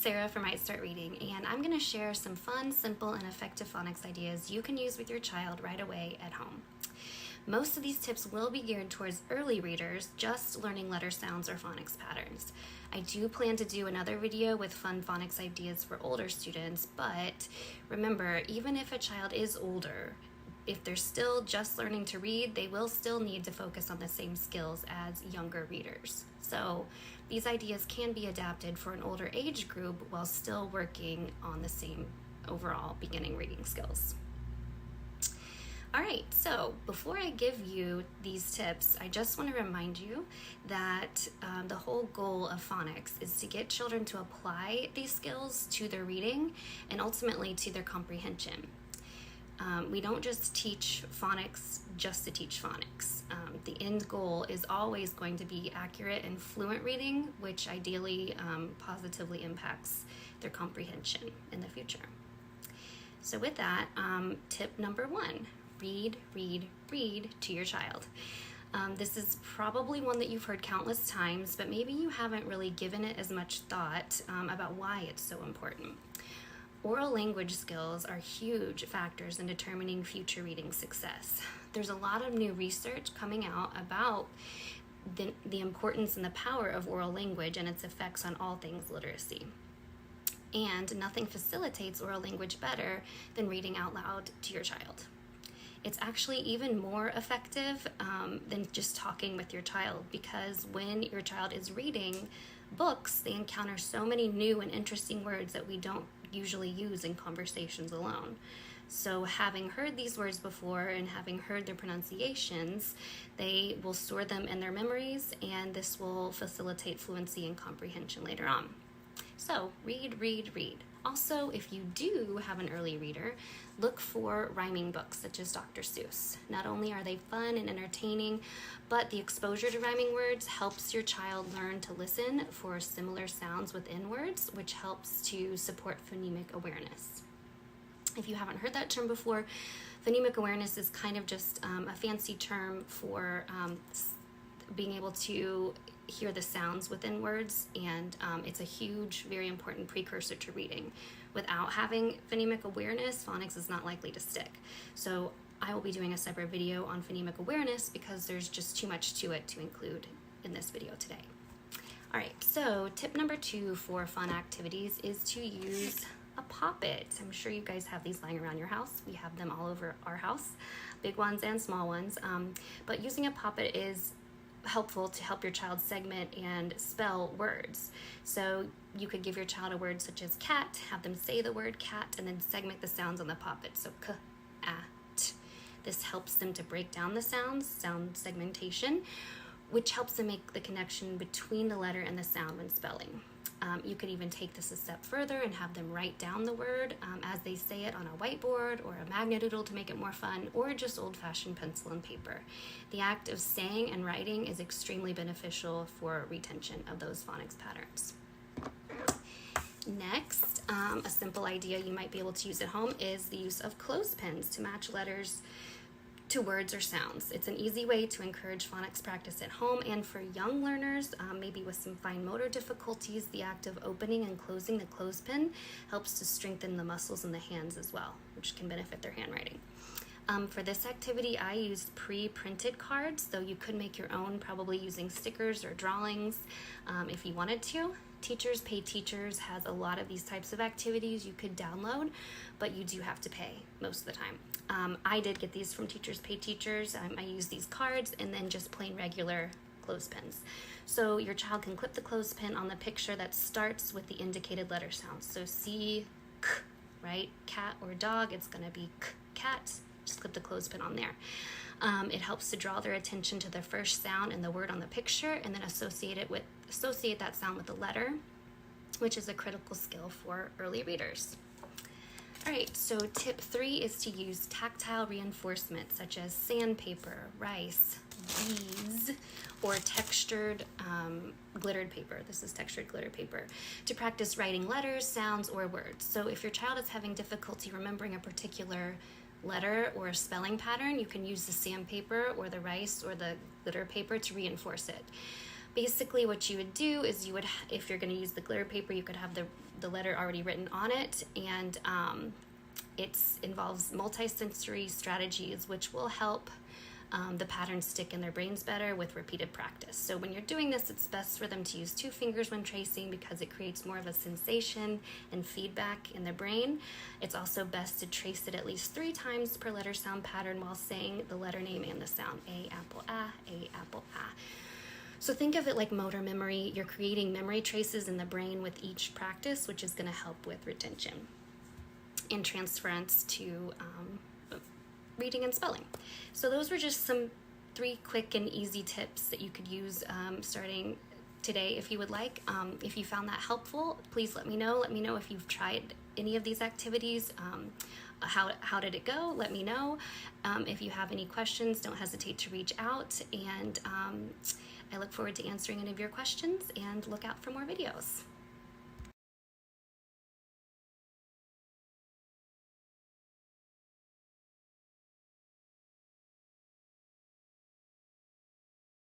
Sarah from Might Start Reading, and I'm going to share some fun, simple, and effective phonics ideas you can use with your child right away at home. Most of these tips will be geared towards early readers just learning letter sounds or phonics patterns. I do plan to do another video with fun phonics ideas for older students, but remember, even if a child is older, if they're still just learning to read, they will still need to focus on the same skills as younger readers. So these ideas can be adapted for an older age group while still working on the same overall beginning reading skills. All right, so before I give you these tips, I just want to remind you that the whole goal of phonics is to get children to apply these skills to their reading and ultimately to their comprehension. We don't just teach phonics just to teach phonics. The end goal is always going to be accurate and fluent reading, which ideally positively impacts their comprehension in the future. So with that, tip number 1, read, read, read to your child. This is probably one that you've heard countless times, but maybe you haven't really given it as much thought about why it's so important. Oral language skills are huge factors in determining future reading success. There's a lot of new research coming out about the importance and the power of oral language and its effects on all things literacy. And nothing facilitates oral language better than reading out loud to your child. It's actually even more effective than just talking with your child, because when your child is reading books, they encounter so many new and interesting words that we don't usually use in conversations alone. So having heard these words before and having heard their pronunciations, they will store them in their memories, and this will facilitate fluency and comprehension later on. So read, read, read. Also, if you do have an early reader, look for rhyming books such as Dr. Seuss. Not only are they fun and entertaining, but the exposure to rhyming words helps your child learn to listen for similar sounds within words, which helps to support phonemic awareness. If you haven't heard that term before, phonemic awareness is kind of just a fancy term for being able to hear the sounds within words, and it's a huge, very important precursor to reading. Without having phonemic awareness, phonics is not likely to stick. So I will be doing a separate video on phonemic awareness because there's just too much to it to include in this video today. All right, so tip number 2 for fun activities is to use a poppet. I'm sure you guys have these lying around your house. We have them all over our house, big ones and small ones. But using a poppet is helpful to help your child segment and spell words. So you could give your child a word such as cat, have them say the word cat, and then segment the sounds on the poppet. So k, a, t. This helps them to break down the sounds, sound segmentation, which helps them make the connection between the letter and the sound when spelling. You could even take this a step further and have them write down the word as they say it on a whiteboard or a magnet doodle to make it more fun, or just old-fashioned pencil and paper. The act of saying and writing is extremely beneficial for retention of those phonics patterns. Next, a simple idea you might be able to use at home is the use of clothespins to match letters to words or sounds. It's an easy way to encourage phonics practice at home, and for young learners, maybe with some fine motor difficulties, the act of opening and closing the clothespin helps to strengthen the muscles in the hands as well, which can benefit their handwriting. For this activity, I used pre-printed cards, though you could make your own, probably using stickers or drawings if you wanted to. Teachers Pay Teachers has a lot of these types of activities you could download, but you do have to pay most of the time. I did get these from Teachers Pay Teachers. I use these cards and then just plain regular clothespins. So your child can clip the clothespin on the picture that starts with the indicated letter sounds. So C, K, right? Cat or dog, it's gonna be K, cat. Just clip the clothespin on there. It helps to draw their attention to the first sound and the word on the picture, and then associate that sound with the letter, which is a critical skill for early readers. All right, so tip 3 is to use tactile reinforcement such as sandpaper, rice, beads, or textured glittered paper. This is textured glitter paper to practice writing letters, sounds, or words. So if your child is having difficulty remembering a particular letter or a spelling pattern, you can use the sandpaper or the rice or the glitter paper to reinforce it. Basically what you would do is you would, if you're going to use the glitter paper, you could have the letter already written on it, and it involves multi-sensory strategies which will help the patterns stick in their brains better with repeated practice. So when you're doing this, it's best for them to use 2 fingers when tracing because it creates more of a sensation and feedback in their brain. It's also best to trace it at least 3 times per letter sound pattern while saying the letter name and the sound. A, apple, ah, A, apple, ah. So think of it like motor memory. You're creating memory traces in the brain with each practice, which is going to help with retention and transference to reading and spelling. So those were just some 3 quick and easy tips that you could use starting today if you would like. If you found that helpful, please let me know. Let me know if you've tried any of these activities. How did it go? Let me know. If you have any questions, don't hesitate to reach out, and I look forward to answering any of your questions, and look out for more videos.